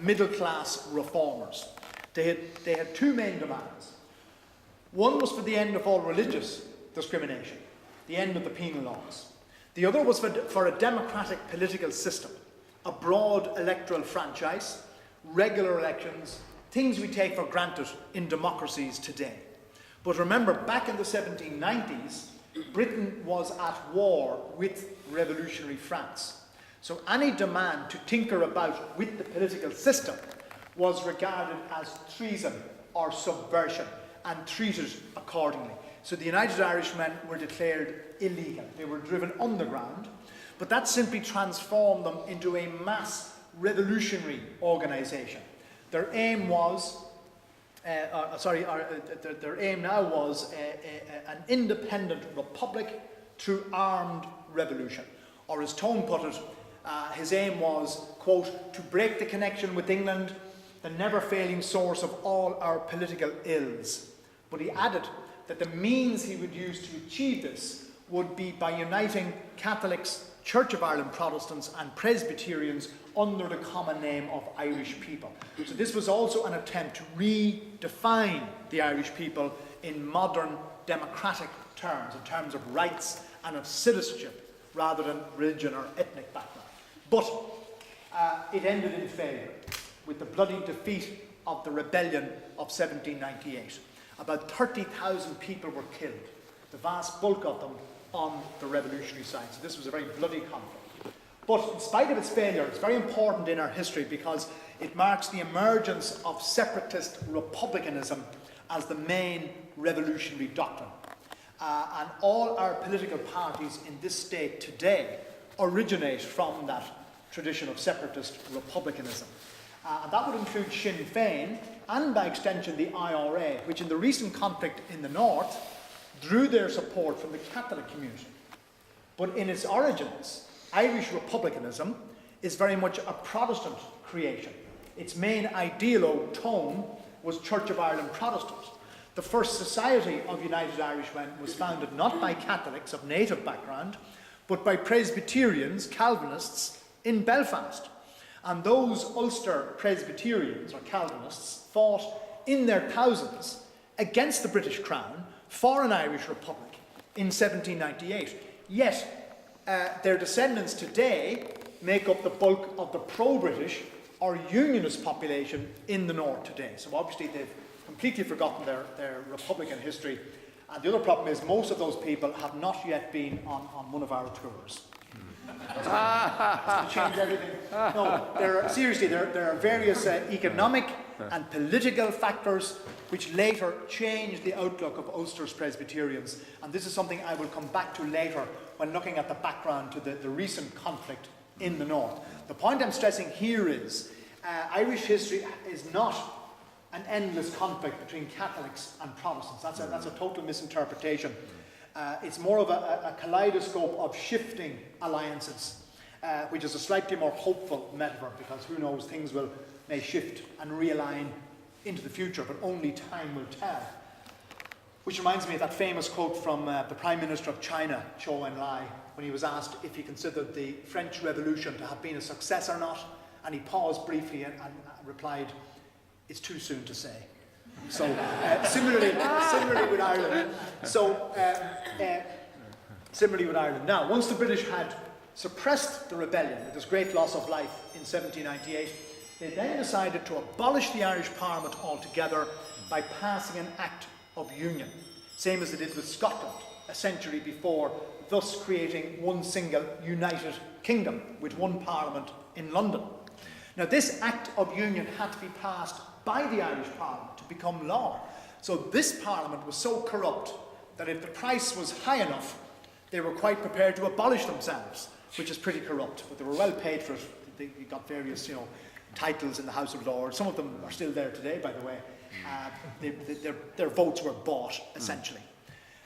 middle-class reformers. They had two main demands. One was for the end of all religious discrimination, the end of the penal laws. The other was for a democratic political system, a broad electoral franchise, regular elections, things we take for granted in democracies today. But remember, back in the 1790s, Britain was at war with revolutionary France. So any demand to tinker about with the political system was regarded as treason or subversion and treated accordingly. So the United Irishmen were declared illegal. They were driven underground, but that simply transformed them into a mass revolutionary organisation. Their aim was, their aim now was an independent republic through armed revolution. Or as Tone put it, his aim was, quote, to break the connection with England, the never-failing source of all our political ills. But he added that the means he would use to achieve this would be by uniting Catholics, Church of Ireland Protestants and Presbyterians under the common name of Irish people. So this was also an attempt to redefine the Irish people in modern democratic terms, in terms of rights and of citizenship, rather than religion or ethnic background. But it ended in failure, with the bloody defeat of the rebellion of 1798. About 30,000 people were killed, the vast bulk of them on the revolutionary side. So this was a very bloody conflict. But in spite of its failure, it's very important in our history because it marks the emergence of separatist republicanism as the main revolutionary doctrine. And all our political parties in this state today originate from that tradition of separatist republicanism. And that would include Sinn Féin and, by extension, the IRA, which in the recent conflict in the north drew their support from the Catholic community. But in its origins, Irish republicanism is very much a Protestant creation. Its main ideolo, Tone, was Church of Ireland Protestant. The first society of United Irishmen was founded not by Catholics of native background, but by Presbyterians, Calvinists, in Belfast. And those Ulster Presbyterians, or Calvinists, fought in their thousands against the British Crown for an Irish Republic in 1798. Yet, their descendants today make up the bulk of the pro-British or unionist population in the north today. So obviously they've completely forgotten their Republican history. And the other problem is most of those people have not yet been on one of our tours. That's going to change everything. No, there are various economic and political factors which later changed the outlook of Ulster's Presbyterians. And this is something I will come back to later when looking at the background to the recent conflict in the north. The point I'm stressing here is Irish history is not an endless conflict between Catholics and Protestants. That's a total misinterpretation. It's more of a kaleidoscope of shifting alliances, which is a slightly more hopeful metaphor, because who knows, things may shift and realign into the future, but only time will tell. Which reminds me of that famous quote from the Prime Minister of China, Zhou Enlai, when he was asked if he considered the French Revolution to have been a success or not, and he paused briefly and replied, "It's too soon to say." So similarly with Ireland. Similarly with Ireland. Now, once the British had suppressed the rebellion with this great loss of life in 1798, they then decided to abolish the Irish Parliament altogether by passing an Act of Union, same as they did with Scotland a century before, thus creating one single united kingdom with one Parliament in London. Now, this Act of Union had to be passed by the Irish Parliament to become law. So this Parliament was so corrupt that if the price was high enough, they were quite prepared to abolish themselves, which is pretty corrupt. But they were well paid for it. They got various, titles in the House of Lords. Some of them are still there today, by the way. Their votes were bought, essentially.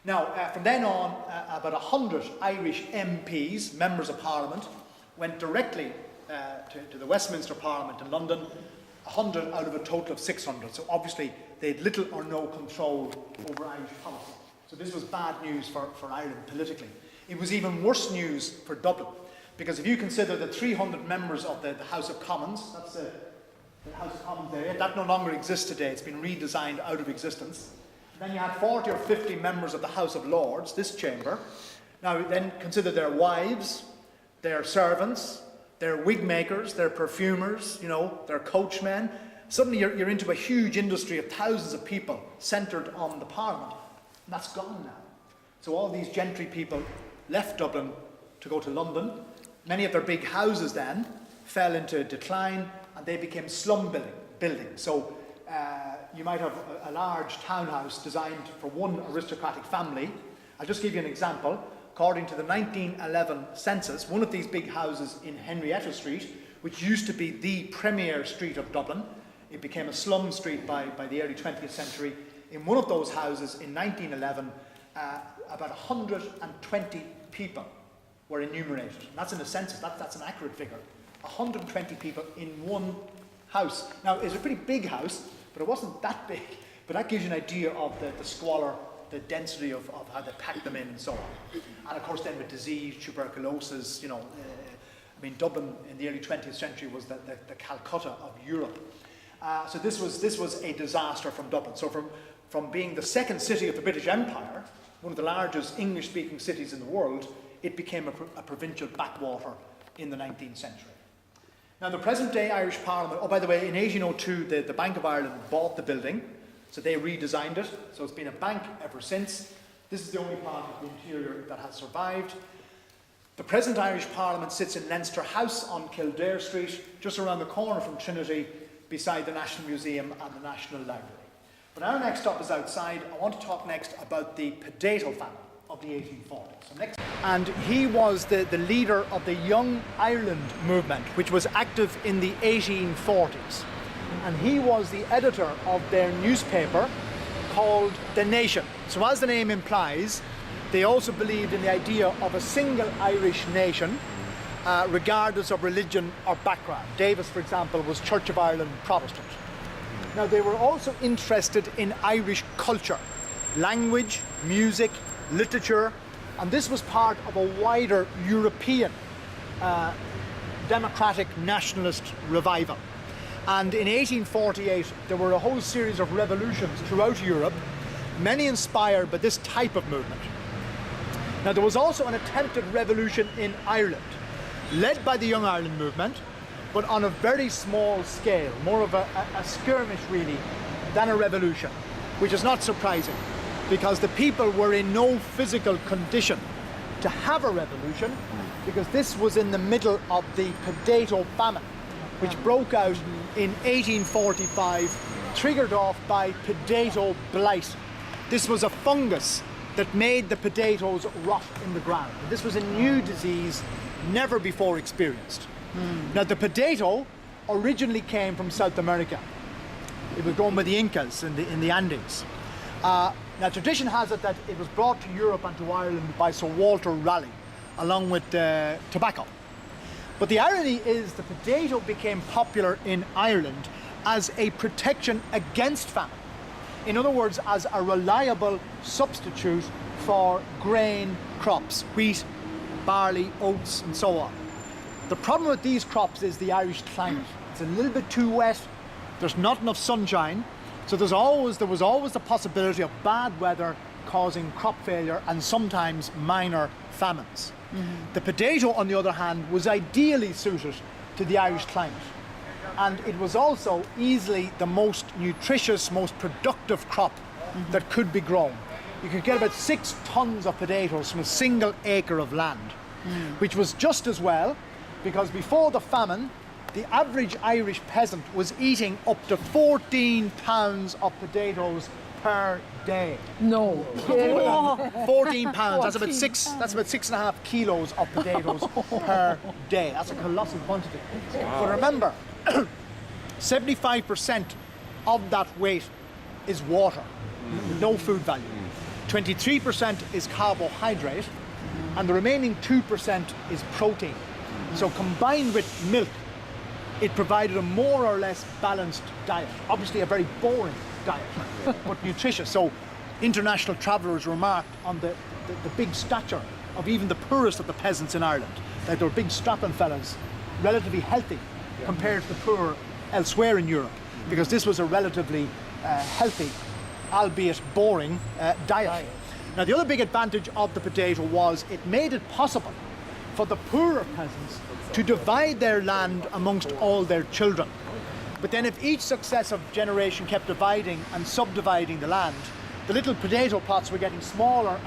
Now, from then on, about 100 Irish MPs, members of Parliament, went directly to the Westminster Parliament in London, 100 out of a total of 600. So obviously they had little or no control over Irish policy. So this was bad news for Ireland politically. It was even worse news for Dublin, because if you consider the 300 members of the House of Commons, that's the House of Commons there. That no longer exists today. It's been redesigned out of existence. Then you had 40 or 50 members of the House of Lords, this chamber. Now then consider their wives, their servants, their wig makers, their perfumers, you know, their coachmen. Suddenly you're into a huge industry of thousands of people centred on the Parliament. And that's gone now. So all these gentry people left Dublin to go to London. Many of their big houses then fell into decline and they became slum buildings. So you might have a large townhouse designed for one aristocratic family. I'll just give you an example. According to the 1911 census, one of these big houses in Henrietta Street, which used to be the premier street of Dublin, it became a slum street by the early 20th century. In one of those houses in 1911, about 120 people were enumerated. And that's in the census, that's an accurate figure. 120 people in one house. Now, it's a pretty big house, but it wasn't that big. But that gives you an idea of the squalor, the density of how they packed them in and so on. And of course then with disease, tuberculosis, you know, I mean Dublin in the early 20th century was the Calcutta of Europe. So this was a disaster from Dublin. So from being the second city of the British Empire, one of the largest English-speaking cities in the world, it became a provincial backwater in the 19th century. Now the present-day Irish Parliament, oh by the way, in 1802 the Bank of Ireland bought the building, so they redesigned it, so it's been a bank ever since. This is the only part of the interior that has survived. The present Irish Parliament sits in Leinster House on Kildare Street, just around the corner from Trinity, beside the National Museum and the National Library. But our next stop is outside. I want to talk next about the potato famine of the 1840s. And he was the leader of the Young Ireland movement, which was active in the 1840s. And he was the editor of their newspaper called The Nation. So as the name implies, they also believed in the idea of a single Irish nation, regardless of religion or background. Davis, for example, was Church of Ireland Protestant. Now, they were also interested in Irish culture, language, music, literature, and this was part of a wider European democratic nationalist revival. And in 1848, there were a whole series of revolutions throughout Europe, many inspired by this type of movement. Now, there was also an attempted revolution in Ireland, led by the Young Ireland movement, but on a very small scale, more of a skirmish really than a revolution, which is not surprising because the people were in no physical condition to have a revolution because this was in the middle of the potato famine, which broke out in 1845, triggered off by potato blight. This was a fungus that made the potatoes rot in the ground. And this was a new disease never before experienced. Now the potato originally came from South America. It was grown by the Incas in the Andes. Now tradition has it that it was brought to Europe and to Ireland by Sir Walter Raleigh, along with tobacco. But the irony is the potato became popular in Ireland as a protection against famine. In other words, as a reliable substitute for grain crops, wheat, barley, oats, and so on. The problem with these crops is the Irish climate. It's a little bit too wet, there's not enough sunshine, so there was always the possibility of bad weather causing crop failure and sometimes minor famines. The potato, on the other hand, was ideally suited to the Irish climate. And it was also easily the most nutritious, most productive crop that could be grown. You could get about 6 tons of potatoes from a single acre of land, which was just as well, because before the famine, the average Irish peasant was eating up to 14 pounds of potatoes per day. No. 14 pounds, that's about 6.5 kilos of potatoes per day. That's a colossal quantity. But remember, 75% of that weight is water, no food value. 23% is carbohydrate, and the remaining 2% is protein. So combined with milk, it provided a more or less balanced diet. Obviously a very boring diet, but nutritious. So international travellers remarked on the big stature of even the poorest of the peasants in Ireland, that they were big strapping fellas, relatively healthy compared to the poor elsewhere in Europe, because this was a relatively healthy, albeit boring, diet. Now, the other big advantage of the potato was it made it possible for the poorer peasants to divide their land amongst all their children. But then if each successive generation kept dividing and subdividing the land, the little potato plots were getting smaller